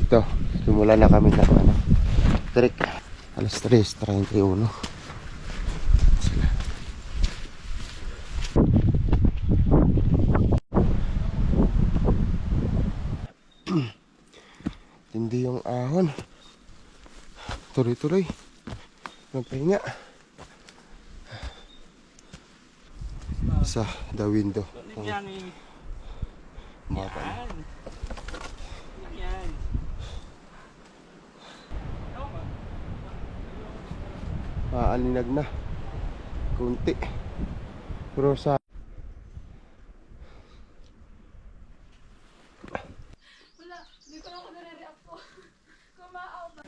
Ito, simula na kami ng ano, trek. Alas 3:31. Sila. Hindi yung ahon. Tuloy-tuloy. Magpahinga. Sa the window. Mapa. Maalinag na. Kunti. Pero sa wala, hindi ko na ako nare-react po. Kumaaw ba?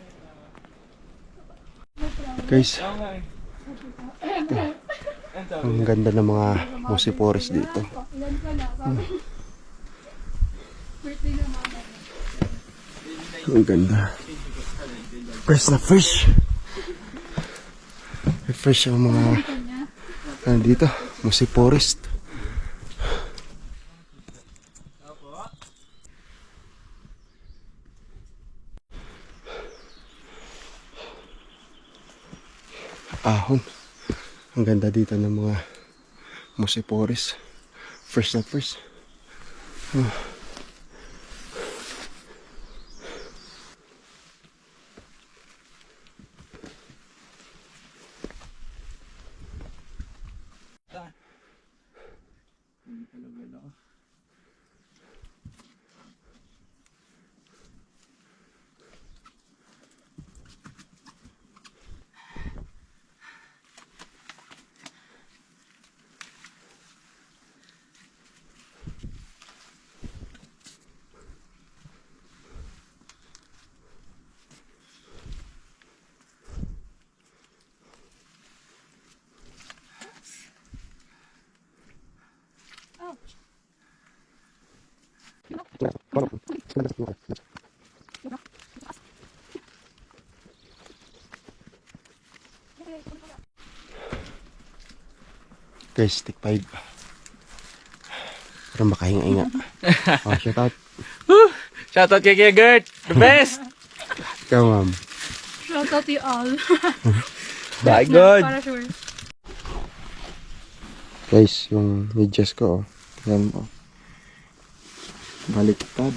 guys, ang ganda ng mga musipores dito. Ilan ka na? Birthday na mama. Ang ganda. Fresh na fresh. Fresh ang mga ano dito, musipores. Ahon. Ang ganda dito ng mga musipores. Fresh na fresh. Guys, take 5. Para makahinga-hinga. Oh, shout out. Shout out kay Gert, the best. Ikaw, ma'am. Shout out you all. Bye, good. Para sure. Guys, yung medyas ko, oh. Yan mo. Baliktad.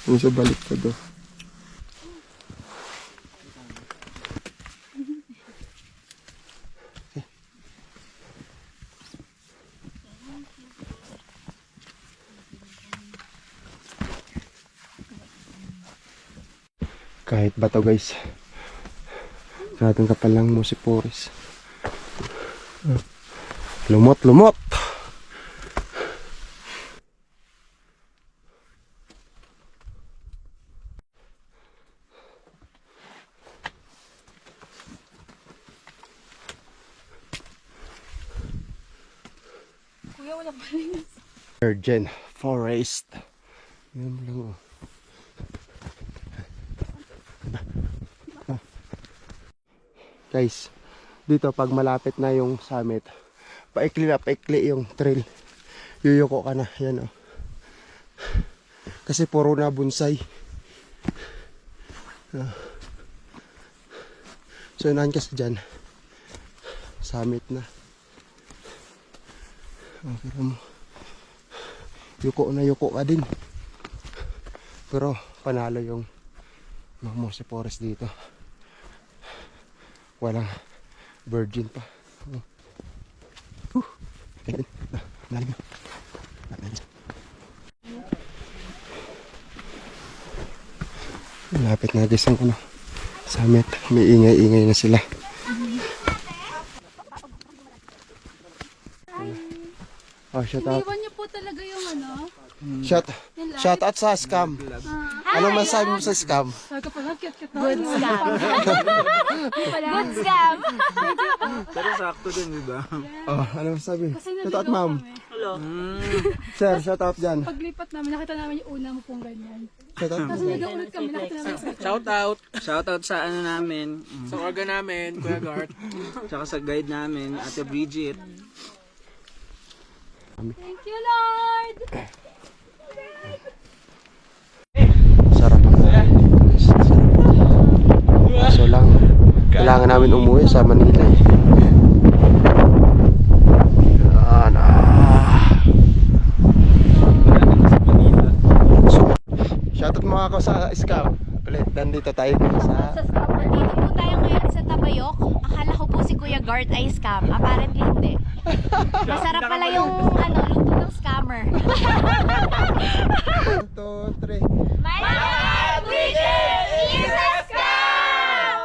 Ano sa baliktad, oh. Kahit bato, guys. Natin kapal lang mo si Poris. Lumot, lumot. Kuya, wala pa rin. Virgin Forest. Yan lang, oh. Guys, dito pag malapit na yung summit, paikli yung trail. Yuyuko ka na, yan, oh. Kasi puro na bonsai. So unahan kasi dyan, summit na. Okay mo. Yuko ka din. Pero panalo yung mga musipores dito. Walang virgin pa. Lalim. Lapit na guys ang ano, summit. May ingay-ingay na sila. Oh, shout out. Iniwan niyo po talaga yung ano? Shout out sa scam. Ano masabi mo sa scam? Sabi ko pala, cute-cute na. Good scam. Good scam. Pero sakto din, di ba? Oh, ano masabi? Kasi Shout out, naliligaw ma'am. kami. Sir, shout out dyan. Paglipat namin, nakita namin yung una mo pong ganyan. Shout out. Tapos naligaw ulit kami, nakita namin yung second. Shout out. Shout out sa ano namin, Sa orga namin, Kuya Gart. tsaka sa guide namin, Ate Bridget. Thank you, Lord! sa Manila eh. Yan, Shoutout mga ako sa Scout. Ulit, nandito tayo sa... Nandito po tayo ngayon sa Tabayok. Akala ko po si Kuya Gart ay scam. Apparently hindi. Masarap pala yung luto ng scammer. 1, 2, 3. My Bridges is a scam!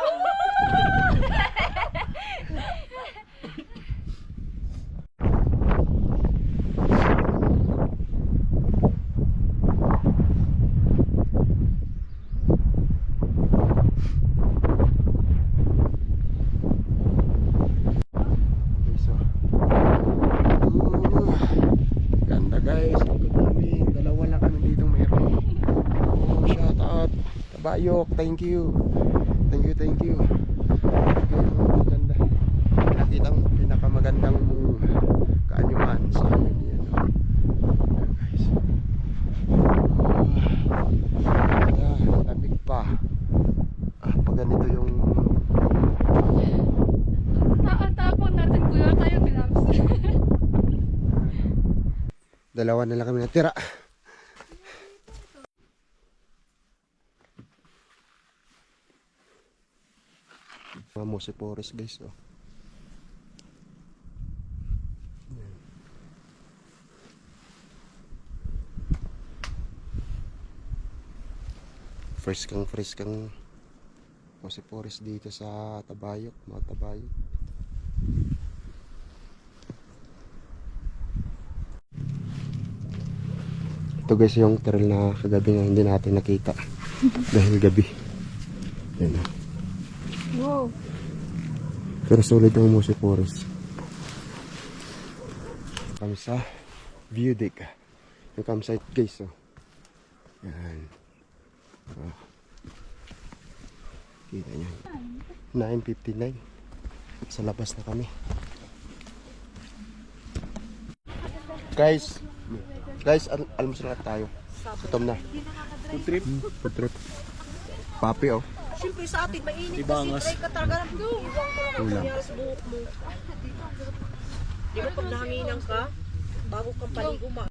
So, ganda guys, likod namin. Dalawa lang kami dito mayroon. Oh, shout out. Tabayok, thank you. Thank you. Ganda. Nakita mo pinakamagandang kaanyuan sa amin yan. Ayan, guys. Lamig pa. Pag ganito yung Tapon natin kuya tayo pinams. dalawa na lang kami natira. Mga Mose Forest guys, oh. Fresh kang Mose Forest dito sa Tabayok, mga Tabayok. Ito guys yung trail na kagabi nga hindi natin nakita dahil gabi. Yan, oh. Wow. Pero solid ang Mose Forest. Kami sa view deck. Yung campsite guys, oh. Yan. Oh. Kita nyo. 9:59. Sa labas na kami. Guys, almusal na tayo. Gutom na. Food trip. Papi, oh. Siyempre sa atin, mainit Ibangas. kasi try ka talaga ng iwang ko lang Ulam. nangyari sa buhok mo. Di ba pag nahanginan ka, bago kang paligo,